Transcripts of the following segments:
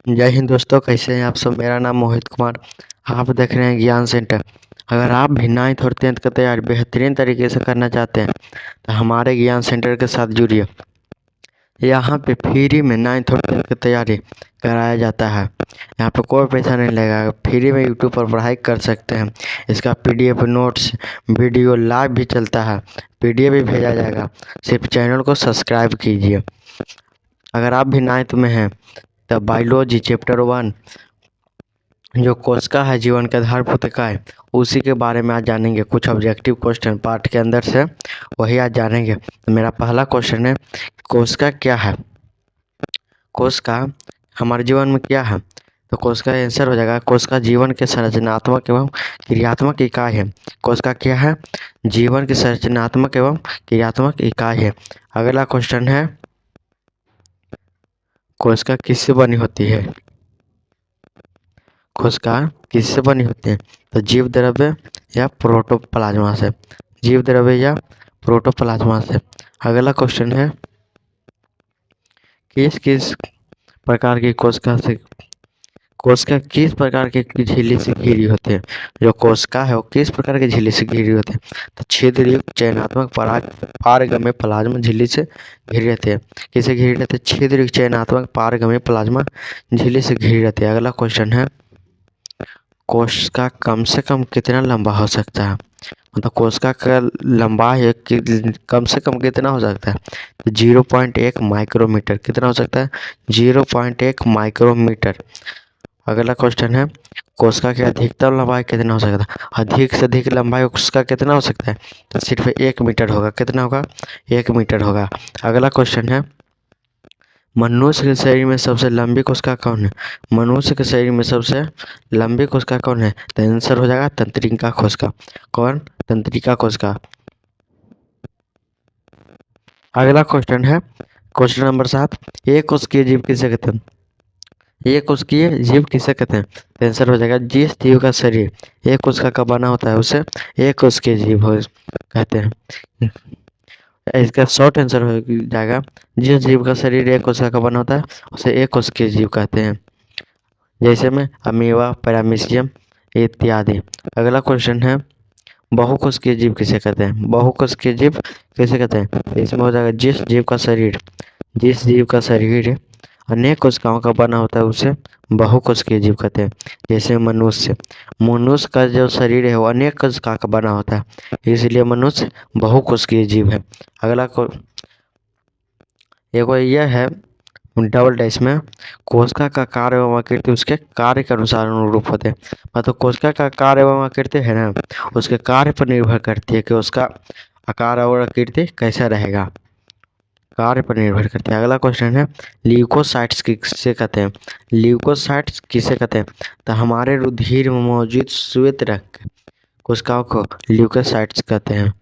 जय हिंद दोस्तों, कैसे हैं आप सब। मेरा नाम मोहित कुमार। आप देख रहे हैं ज्ञान सेंटर। अगर आप भी 9th और 10th का तैयारी बेहतरीन तरीके से करना चाहते हैं तो हमारे ज्ञान सेंटर के साथ जुड़िए। यहाँ पे फ्री में 9th और 10th की तैयारी कराया जाता है। यहाँ पे कोई पैसा नहीं लगेगा, फ्री में यूट्यूब पर पढ़ाई कर सकते हैं। इसका पीडीएफ नोट्स वीडियो लाइव भी चलता है, पीडीएफ भी भेजा जाएगा। सिर्फ चैनल को सब्सक्राइब कीजिए। अगर आप भी 9th में हैं तब बायोलॉजी चैप्टर 1 जो कोशिका है जीवन के आधारभूत इकाई, उसी के बारे में आज जानेंगे। कुछ ऑब्जेक्टिव क्वेश्चन पार्ट के अंदर से वही आज जानेंगे। तो मेरा पहला क्वेश्चन है, कोशिका क्या है। कोशिका हमारे जीवन में क्या है, तो कोशिका आंसर हो जाएगा कोशिका जीवन के संरचनात्मक एवं क्रियात्मक इकाई है। कोशिका क्या है, जीवन की संरचनात्मक एवं क्रियात्मक इकाई है। अगला क्वेश्चन है, कोशिका किससे बनी होती है। कोशिका किससे बनी होती है, तो जीव द्रव्य या प्रोटोप्लाज्मा से। जीव द्रव्य या प्रोटोप्लाज्मा से। अगला क्वेश्चन है, किस किस प्रकार की कोशिका किस प्रकार की झिल्ली से घिरी होती है। जो कोशिका है वो किस प्रकार की झिल्ली से घिरी होती है, तो छिद्रयुक्त चयनात्मक पारगम्य प्लाज्मा झिल्ली से घिरी रहती है। किसे घिरी रहती है, छिद्रयुक्त चयनात्मक पारगम्य प्लाज्मा झिल्ली से घिरी रहती है। अगला क्वेश्चन है, कोशिका कम से कम कितना लंबा हो सकता है, मतलब कोशिका का लंबाई कम से कम कितना हो सकता है, तो 0.1 माइक्रोमीटर। कितना हो सकता है, 0.1 माइक्रोमीटर। अगला क्वेश्चन है, कोशिका की अधिकतम लंबाई कितना हो सकता है। अधिक से अधिक लंबाई कोशिका कितना हो सकता है, तो सिर्फ 1 मीटर होगा। कितना होगा, 1 मीटर होगा। अगला क्वेश्चन है, मनुष्य के शरीर में सबसे लंबी कोशिका कौन है। मनुष्य के शरीर में सबसे लंबी कोशिका कौन है, तो आंसर हो जाएगा तंत्रिका कोशिका। कौन, तंत्रिका कोशिका। अगला क्वेश्चन है, क्वेश्चन नंबर 7, एक कोशिकीय जीव किसे कहते हैं। एक कोशिकीय जीव किसे कहते हैं, तो आंसर हो जाएगा जिस जीव का शरीर एक कोशिका का बना होता है उसे एक कोशिकीय जीव हो कहते हैं। इसका शॉर्ट आंसर हो जाएगा, जिस जीव का शरीर एक कोशिका का बना होता है उसे एक कोशिकीय जीव कहते हैं। जैसे में अमीबा, पैरामीशियम इत्यादि। अगला क्वेश्चन है, बहुकोशिकीय जीव किसे कहते हैं। बहुकोशिकीय जीव किसे कहते हैं, तो इसमें हो जाएगा जिस जीव का शरीर अनेक कोशिकाओं का बना होता है उसे बहुकोशिकीय जीव कहते हैं। जैसे मनुष्य का जो शरीर है वो अनेक कोशिका का बना होता है, इसलिए मनुष्य बहुकोशिकीय जीव है। अगला एक यह है डबल डैश में, कोशिका का कार्य एवं आकृति उसके कार्य के अनुसार अनुरूप होते हैं। मतलब कोशिका का कार्य एवं आकृति है ना, उसके कार्य पर निर्भर करती है कि उसका आकार और आकृति कैसा रहेगा, कार्य पर निर्भर करती है। अगला क्वेश्चन है, ल्यूकोसाइट्स किसे कहते हैं। ल्यूकोसाइट्स किसे कहते हैं, तो हमारे रुधिर में मौजूद श्वेत रक्त कोशिकाओं को ल्यूकोसाइट्स कहते हैं।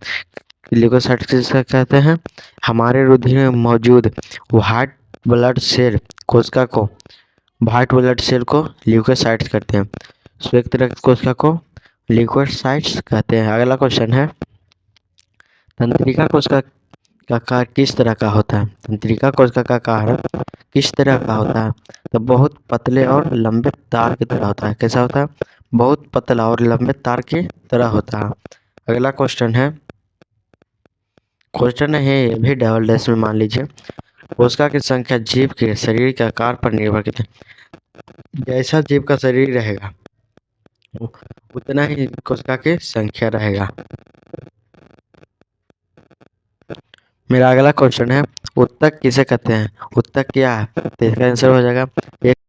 ल्यूकोसाइट्स किसे कहते हैं, हमारे रुधिर में मौजूद व्हाइट ब्लड सेल कोशिका को ल्यूकोसाइट्स कहते हैं। श्वेत रक्त कोशिका को ल्यूकोसाइट्स कहते हैं। अगला क्वेश्चन है, तंत्रिका कोशिका का आकार किस तरह का होता है। तंत्रिका कोशिका का आकार किस तरह का होता है, तो बहुत पतले और लंबे तार की तरह होता है। कैसा होता है, बहुत पतला और लंबे तार की तरह होता है। अगला क्वेश्चन है ये भी डबल डैश में मान लीजिए, कोशिका की संख्या जीव के शरीर के आकार पर निर्भर करती है। जैसा जीव का शरीर रहेगा उतना ही कोशिका की संख्या रहेगा। मेरा अगला क्वेश्चन है, उत्तक किसे कहते हैं। उत्तक क्या है, तो इसका आंसर हो जाएगा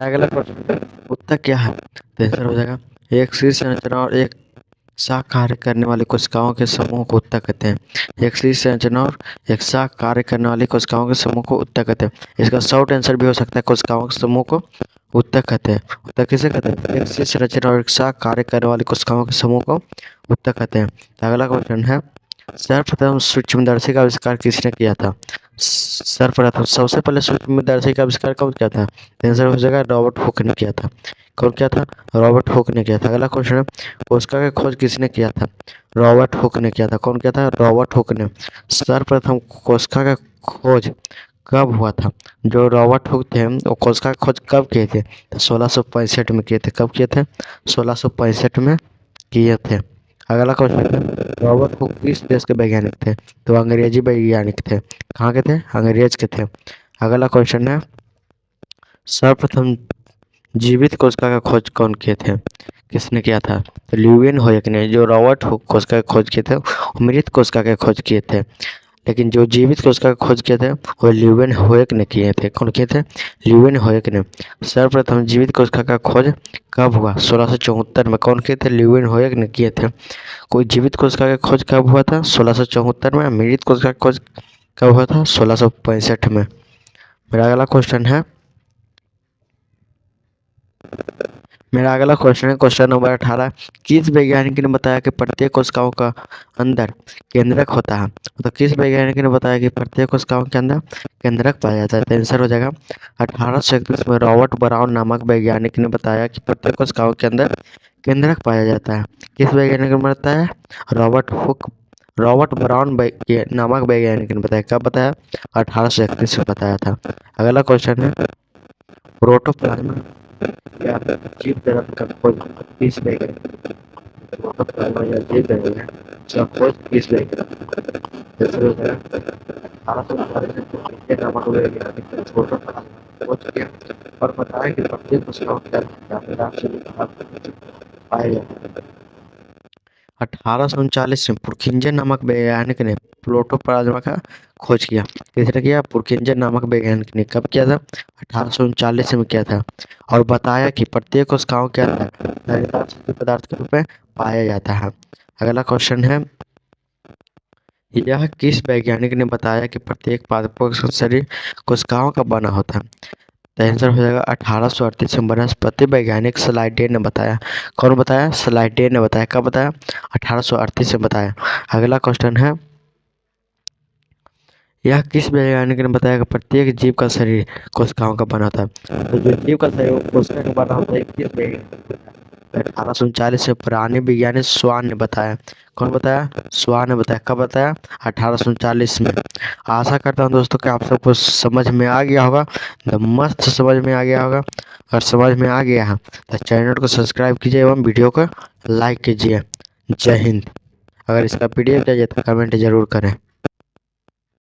अगला क्वेश्चन, उत्तक क्या है, तो आंसर हो जाएगा एक शीर्ष संरचना और एक साथ कार्य करने वाली कोशिकाओं के समूह को उत्तक कहते हैं। एक शीर्ष संरचना और एक साथ कार्य करने वाली कोशिकाओं के समूह को उत्तक कहते हैं। इसका शॉर्ट आंसर भी हो सकता है, कोशिकाओं के समूह को उत्तक कहते हैं। उत्तक किसे कहते हैं, एक शीर्ष संरचना और एक साथ कार्य करने वाली कोशिकाओं के समूह को उत्तक कहते हैं। अगला क्वेश्चन है, सर्वप्रथम सूक्ष्मदर्शी का आविष्कार किसने किया था। सर्वप्रथम सबसे पहले सूक्ष्मदर्शी का आविष्कार कौन किया था, आंसर हो जाएगा रॉबर्ट हुक ने किया था। कौन किया था, रॉबर्ट हुक ने किया था। अगला क्वेश्चन है, कोशिका की खोज किसने किया था, रॉबर्ट हुक ने किया था। कौन किया था, रॉबर्ट हुक ने। सर्वप्रथम कोशिका का खोज कब हुआ था? जो रॉबर्ट हुक थे वो कोशिका की खोज कब किए थे? तो 1665 में किए थे। कब किए थे? 1665 में किए थे। अगला क्वेश्चन है, रॉबर्ट हुक किस देश के वैज्ञानिक थे? तो अंग्रेजी वैज्ञानिक थे। कहाँ के थे? अंग्रेज के थे। अगला क्वेश्चन है, सर्वप्रथम जीवित कोशिका का खोज कौन किए थे? किसने किया था? तो ल्यूविन होयक ने। जो रॉबर्ट हुक कोशिका की खोज किए थे वो मृत कोशिका के खोज किए थे, लेकिन जो जीवित कोशिका का खोज किए थे वो ल्यूविन होयक ने किए थे। कौन किए थे? ल्यूविन होयक ने। सर्वप्रथम जीवित कोशिका का खोज कब हुआ? 1674 में। कौन किए थे? ल्यूविन होयक ने किए थे। कोई जीवित कोशिका का खोज कब हुआ था? 1674 में। मृत कोशिका का खोज कब हुआ था? 1665 में। मेरा अगला क्वेश्चन है, क्वेश्चन नंबर 18। किस वैज्ञानिक ने बताया कि प्रत्येक कोशिकाओं का अंदर केंद्रक होता है? तो किस वैज्ञानिक ने बताया कि प्रत्येक कोशिकाओं के अंदर केंद्रक पाया जाता है? तो आंसर हो जाएगा 1831 में रॉबर्ट ब्राउन नामक वैज्ञानिक ने बताया कि प्रत्येक कोशिकाओं के अंदर केंद्रक पाया जाता है। किस वैज्ञानिक ने बताया? रॉबर्ट ब्राउन नामक वैज्ञानिक ने बताया। कब बताया? 1831 में बताया था। अगला क्वेश्चन है, प्रोटोप्लाज्मा या जीव जगत का खोज किस वैज्ञानिक? प्रोटोप्लाज्मा या जीव जगत का खोज किस वैज्ञानिक? जैसे हो गया 1840 में पुरकिंजे नामक वैज्ञानिक ने प्रोटोप्लाज्मा की खोज किया और बताया कि प्रत्येक कोशिका के अंदर पाए जाते हैं। 1839 में पुरकिंजे नामक वैज्ञानिक ने प्रोटोप्लाज्मा का खोज किया। किसने किया? पुरकिंजे नामक वैज्ञानिक ने। कब किया था? 1839 में किया था। और बताया कि प्रत्येक कोशिकाओं के अंदर लहरीदार सक्रिय पदार्थ के रूप में पाया जाता है। अगला क्वेश्चन है, यह किस वैज्ञानिक ने बताया कि प्रत्येक पादपों का शरीर कोशिकाओं का बना होता है? तो आंसर हो जाएगा 1838 में वनस्पति वैज्ञानिक स्लाइडेन ने बताया। कौन बताया? स्लाइडेन ने बताया। कब बताया? 1838 में बताया। अगला क्वेश्चन है, यह किस वैज्ञानिक ने बताया कि प्रत्येक जीव का शरीर कोशिकाओं का बना होता है? तो जो जीव का शरीर वो कोशिका का बना होता है, किस वैज्ञानिक ने बताया? 1839 में पुराने वैज्ञानिक स्वान ने बताया। कौन बताया? स्वान ने बताया। कब बताया? 1839 में। आशा करता हूँ दोस्तों कि आप सबको समझ में आ गया होगा, मस्त समझ में आ गया होगा। अगर समझ में आ गया है तो चैनल को सब्सक्राइब कीजिए एवं वीडियो को लाइक कीजिए। जय हिंद। अगर इसका PDF चाहिए तो कमेंट जरूर करें।